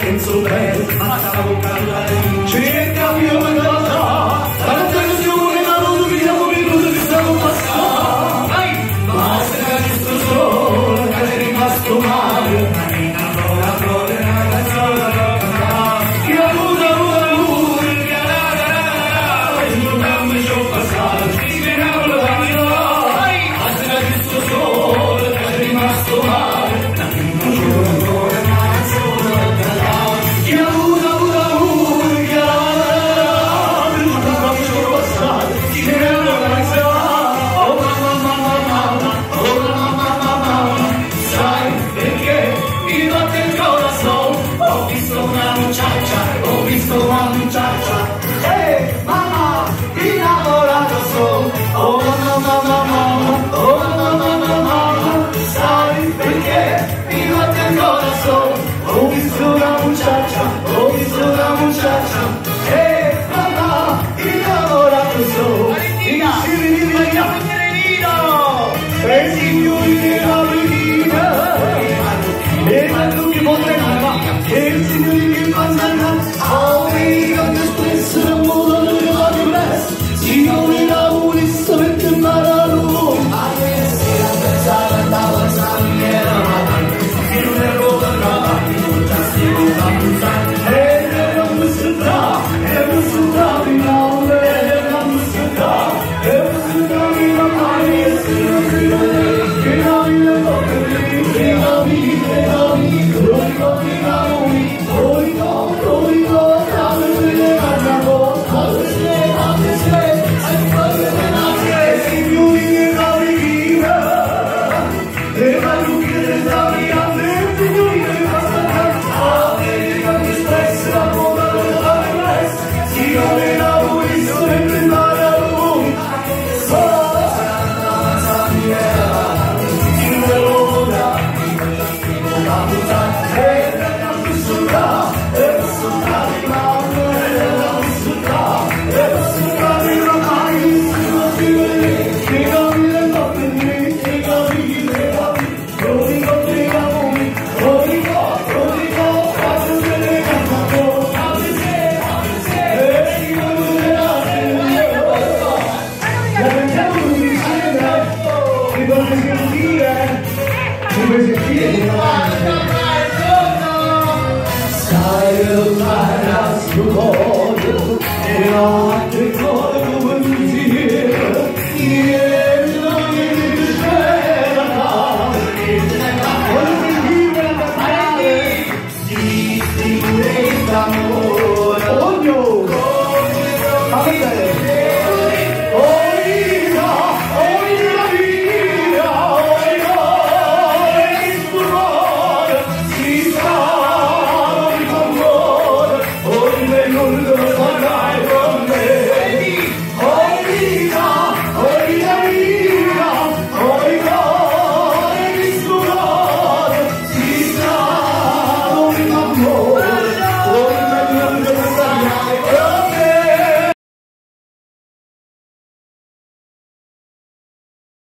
penso bene, ma stavo cantando, cerca mio mandata, la tensione, la non vediamo minuto che stavo passando, ma se è giusto solo, che è rimasto male, la flore, la canzone, che avuta, che non mi sono passato, che non lo capirò, ma se è giusto solo, che è rimasto male, una muchacha, mamma, innamorato sono, oh mamma, oh mamma, sai perché mi batte il corazón, ho visto una muchacha, mamma, innamorato sono, e signori della regina, e la tu che potrebbe, e signori che passano, oh mio espresso il modo delle varie presse, si non era un istante imparano, a me sera pensare andava a salire, si non ero davanti, non già si può abusare, e era un città, in aule, era un città, in la mano, e si non vede, che la vita sai il mare a suo cuore e altri cuori